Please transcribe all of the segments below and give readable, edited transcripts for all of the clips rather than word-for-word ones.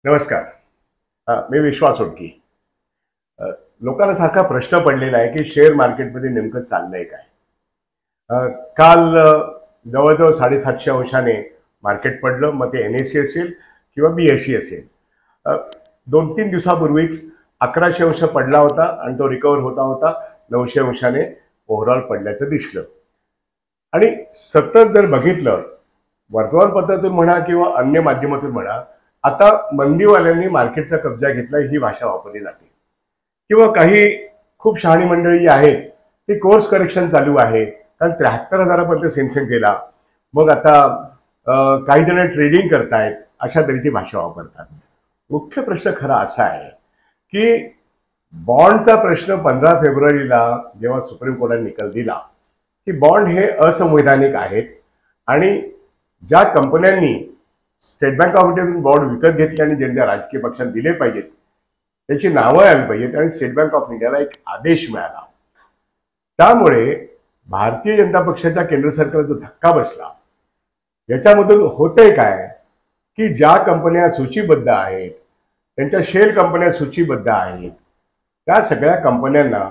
नमस्कार. मी विश्वास ओळखी. लोकांना सारखा प्रश्न पडलेला आहे की शेअर मार्केटमध्ये नेमकं चाललंय काय. काल जवळजवळ 750 अंशाने मार्केट पडलं, मग ते NSE असेल किंवा BSE असेल. 2-3 दिवसापूर्वीच 1100 अंश पडला होता आणि तो रिकवर होता होता 900 अंशाने ओव्हरऑल पडल्याचं दिसलं. आणि सतत जर बघितलं वर्तमानपत्रातून म्हणा किंवा अन्य माध्यमातून म्हणा, आता मंदीवाल्यांनी मार्केटचा कब्जा घेतला ही भाषा वापरली जाते. किंवा काही खूप शहाणी मंडळी आहेत ते कोर्स करेक्शन चालू आहे, कारण 73,000पर्यंत सेन्सेक्स गेला. मग आता काही जण ट्रेडिंग करतायत, अशा तऱ्हेची भाषा वापरतात. मुख्य प्रश्न खरा असा आहे की बॉन्डचा प्रश्न 15 फेब्रुवारीला जेव्हा सुप्रीम कोर्टाने निकाल दिला की बॉन्ड हे असंवैधानिक आहेत आणि ज्या कंपन्यांनी स्टेट बँक ऑफ इंडियातून बॉन्ड विकत घेतले आणि ज्यांच्या राजकीय पक्षांना दिले पाहिजेत त्याची नावं आली पाहिजेत आणि स्टेट बँक ऑफ इंडियाला एक आदेश मिळाला. त्यामुळे भारतीय जनता पक्षाच्या केंद्र सरकारला जो धक्का बसला, याच्यामधून होतंय काय की ज्या कंपन्या सूचीबद्ध आहेत, त्यांच्या शेल कंपन्या सूचीबद्ध आहेत, त्या सगळ्या कंपन्यांना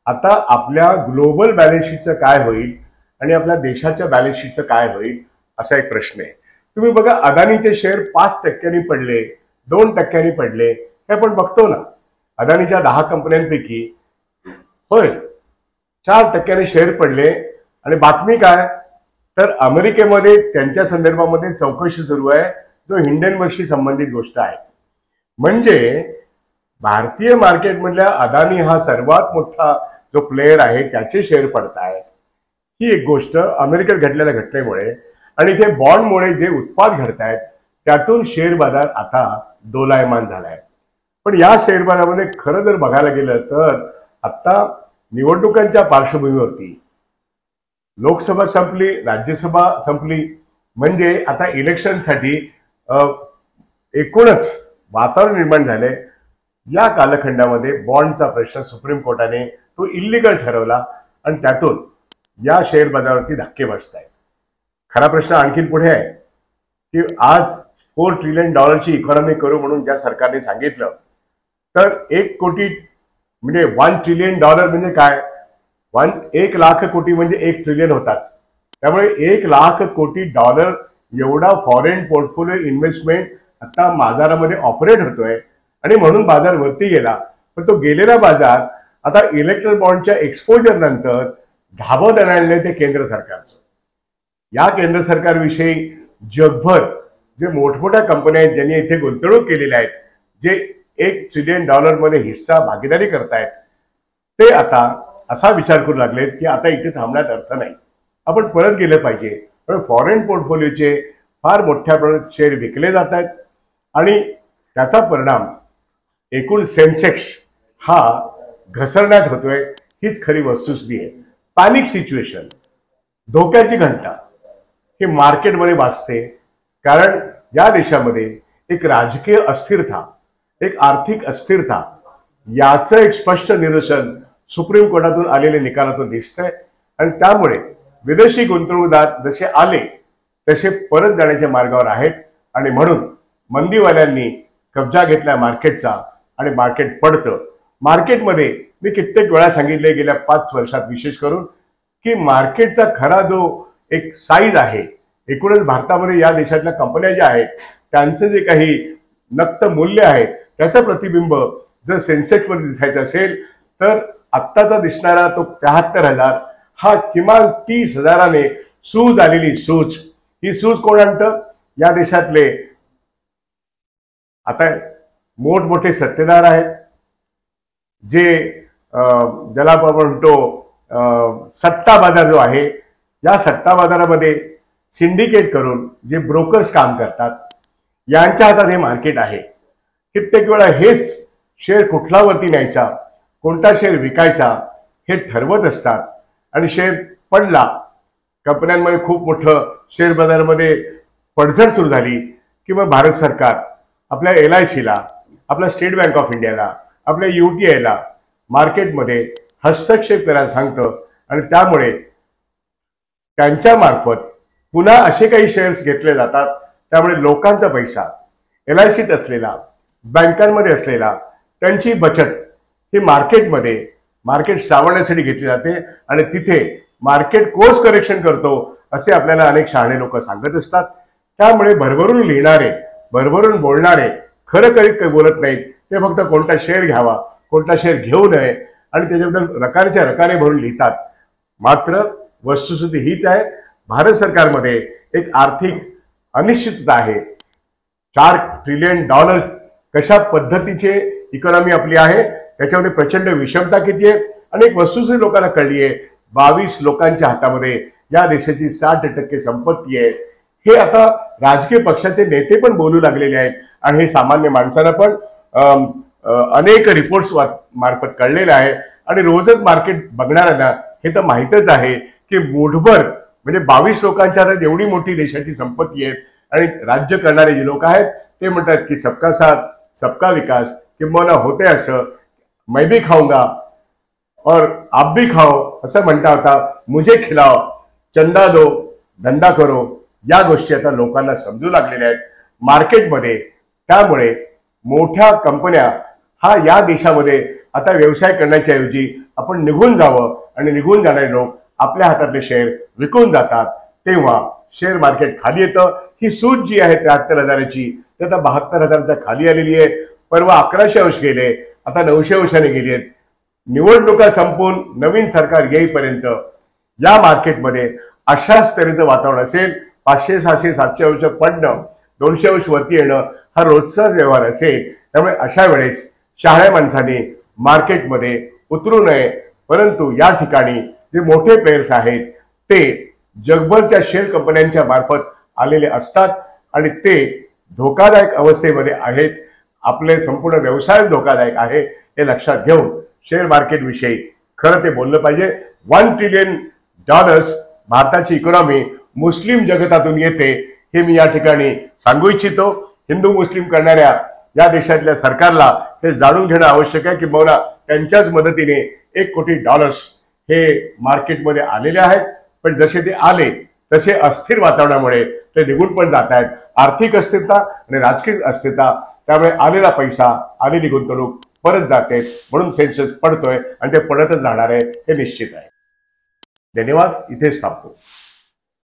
आता आपल्या ग्लोबल बॅलन्स शीटचं काय होईल आणि आपल्या देशाच्या बॅलन्स शीटचं काय होईल असा एक प्रश्न आहे. तुम्ही बघा, अदानीचे शेअर 5% पडले, 2% पडले, हे आपण बघतो ना. अदानीच्या 10 कंपन्यांपैकी होय 4% शेअर पडले. आणि बातमी काय, तर अमेरिकेमध्ये त्यांच्या संदर्भामध्ये चौकशी सुरू आहे, जो हिंडनबर्गशी संबंधित गोष्ट आहे. म्हणजे भारतीय मार्केटमधल्या अदानी हा सर्वात मोठा जो प्लेयर आहे त्याचे शेअर पडतायत. ही एक गोष्ट अमेरिकेत घडलेल्या घटनेमुळे आणि इथे बॉन्डमुळे जे उत्पाद घडतायत त्यातून शेअर बाजार आता दोलायमान झालाय. पण या शेअर बाजारामध्ये खरं जर बघायला गेलं तर आता निवडणुकांच्या पार्श्वभूमीवरती लोकसभा संपली, राज्यसभा संपली, म्हणजे आता इलेक्शनसाठी एकूणच वातावरण निर्माण झाले. या कालखंडामध्ये बॉन्डचा प्रश्न सुप्रीम कोर्टाने तो इल्लीगल ठरवला आणि त्यातून या शेअर बाजारावरती धक्के बसत आहेत. खरा प्रश्न आणखीन पुढे आहे की आज $4 ट्रिलियन इकॉनॉमी करू म्हणून ज्या सरकारने सांगितलं, तर 1 कोटी म्हणजे $1 ट्रिलियन म्हणजे काय, 1 लाख कोटी म्हणजे 1 ट्रिलियन होतात. त्यामुळे $1 लाख कोटी एवढा फॉरेन पोर्टफोलिओ इन्व्हेस्टमेंट आता बाजारामध्ये ऑपरेट होतोय आणि म्हणून बाजार वरती गेला. पण तो गेलेला बाजार आता इलेक्ट्रल बॉन्डच्या एक्सपोजर नंतर धाबत आणले ते केंद्र सरकारचं. या केंद्र सरकारविषयी जगभर जे मोठमोठ्या कंपन्या आहेत ज्यांनी इथे गुंतवणूक केलेल्या आहेत, जे $1 ट्रिलियन मध्ये हिस्सा भागीदारी करतायत, ते आता असा विचार करू लागलेत की आता इथे थांबण्यात अर्थ नाही, आपण परत गेलं पाहिजे. पण फॉरेन पोर्टफोलिओचे फार मोठ्या प्रमाणात शेअर विकले जात आहेत आणि त्याचा परिणाम एकूण सेन्सेक्स हा घसरण्यात होतोय. हीच खरी वस्तुस्थिती आहे. पॅनिक सिच्युएशन, धोक्याची घंटा हे मार्केटमध्ये वाजते, कारण या देशामध्ये एक राजकीय अस्थिरता, एक आर्थिक अस्थिरता याचं एक स्पष्ट निदर्शन सुप्रीम कोर्टातून आलेल्या निकालातून दिसतंय. आणि त्यामुळे विदेशी गुंतवणूकदार जसे आले तसे परत जाण्याच्या मार्गावर आहेत आणि म्हणून मंदीवाल्यांनी कब्जा घेतला मार्केटचा आणि मार्केट पडतं. मार्केटमध्ये मी कित्येक वेळा सांगितले गेल्या 5 वर्षात विशेष करून की मार्केटचा खरा जो एक साईज आहे, एकूणच भारतामध्ये या देशातल्या कंपन्या ज्या आहेत त्यांचं जे काही नक्त मूल्य आहे त्याचं प्रतिबिंब जर सेन्सेक्समध्ये दिसायचं असेल तर आत्ताचा दिसणारा तो 73,000 हा किमान 30,000ने सूज आलेली सूज. ही सूज कोण आणतं? या देशातले आता मोठमोठे सत्तेदार आहेत, जे ज्याला आपण म्हणतो सत्ता बाजार जो आहे, या सत्ता बाजारामध्ये सिंडिकेट करून जे ब्रोकर्स काम करतात यांच्या हातात हे मार्केट आहे. कित्येक वेळा हेच शेअर कुठला वरती न्यायचा, कोणता शेअर विकायचा हे ठरवत असतात. आणि शेअर पडला, कंपन्यांमध्ये खूप मोठं शेअर बाजारामध्ये पडझड सुरू झाली की मग भारत सरकार आपल्या LICला, आपल्या स्टेट बँक ऑफ इंडियाला, आपल्या UTIला मार्केटमध्ये हस्तक्षेप करायला सांगतं आणि त्यामुळे त्यांच्या मार्फत पुन्हा असे काही शेअर्स घेतले जातात. त्यामुळे लोकांचा पैसा LICत असलेला, बँकांमध्ये असलेला त्यांची बचत ही मार्केट सावरण्यासाठी घेतली जाते आणि तिथे मार्केट कोर्स करेक्शन करतो असे आपल्याला अनेक शहाणे लोक सांगत असतात. त्यामुळे भरभरून लिहिणारे, भरभरून बोलणारे खरं करीत काही बोलत नाहीत. ते फक्त कोणता शेअर घ्यावा, कोणता शेअर घेऊ नये आणि त्याच्याबद्दल रकानेच्या रकाने भरून लिहितात. मात्र वस्तुस्थिती हीच आहे, भारत सरकारमध्ये एक आर्थिक अनिश्चितता आहे. $4 ट्रिलियन कशा पद्धतीचे इकॉनॉमी आपली आहे, त्याच्यामध्ये प्रचंड विषमता किती आहे आणि एक वस्तुस्थिती लोकांना कळली आहे. 22 लोकांच्या हातामध्ये या देशाची 60% संपत्ती आहे. हे आता राजकीय पक्षाचे नेते पण बोलू लागलेले आहेत आणि हे सामान्य माणसाला पण अनेक रिपोर्ट्स मार्फत कळलेलं आहे. आणि रोजच मार्केट बघणाऱ्यांना हे तर माहीतच आहे की मुठभर म्हणजे 22 लोकांच्या हातात एवढी मोठी देशाची संपत्ती आहे आणि राज्य करणारे जे लोक आहेत ते म्हणतात की सबका साथ सबका विकास, किंबहुना होते असं मैं भी खाऊंगा और आप भी खाओ असं म्हणता होता, मुझे खिलाओ, चंदा दो, धंदा करो, या गोष्टी आता लोकांना समजू लागलेल्या आहेत मार्केटमध्ये. त्यामुळे मोठ्या कंपन्या या देशामध्ये आता व्यवसाय करण्याच्या ऐवजी आपण निघून जावं आणि निघून जाणारे लोक आपल्या हातातले शेअर विकून जातात, तेव्हा शेअर मार्केट खाली येतं. ही सूट जी आहे 73,000ची ती आता 72,000च्या खाली आलेली आहे. परवा 1100 अंश गेले, आता 900 अंशाने गेली आहेत. निवडणुका संपून नवीन सरकार येईपर्यंत या मार्केटमध्ये अशाच तऱ्हेचं वातावरण असेल. 500, 600, 700 अंश पडणं, 200 अंश वरती येणं हा रोजचाच व्यवहार असेल. त्यामुळे अशा वेळेस शहाण्या माणसाने मार्केटमध्ये उतरू नये. परंतु या ठिकाणी जे मोठे प्लेयर्स आहेत ते जगभरच्या शेअर कंपन्यांच्या मार्फत आलेले असतात आणि ते धोकादायक अवस्थेमध्ये आहेत. आपले संपूर्ण व्यवसाय धोकादायक आहे हे लक्षात घेऊन शेअर मार्केट विषयी खरं ते बोललं पाहिजे. $1 ट्रिलियन भारताची इकॉनॉमी मुस्लिम जगतातून येते हे मी या ठिकाणी सांगू इच्छितो. हिंदू मुस्लिम करणाऱ्या या देशातल्या सरकारला हे जाणून घेणं आवश्यक आहे की बहुना त्यांच्याच मदतीने $1 कोटी हे मार्केटमध्ये आलेले आहेत. पण जसे ते आले तसे अस्थिर वातावरणामुळे ते निघून पण जात आहेत. आर्थिक अस्थिरता आणि राजकीय अस्थिरता, त्यामुळे आलेला पैसा, आलेली गुंतवणूक परत जाते. म्हणून सेन्सेक्स पडतोय आणि ते पडतच जाणार आहे हे निश्चित आहे. धन्यवाद. इथेच थांबतो.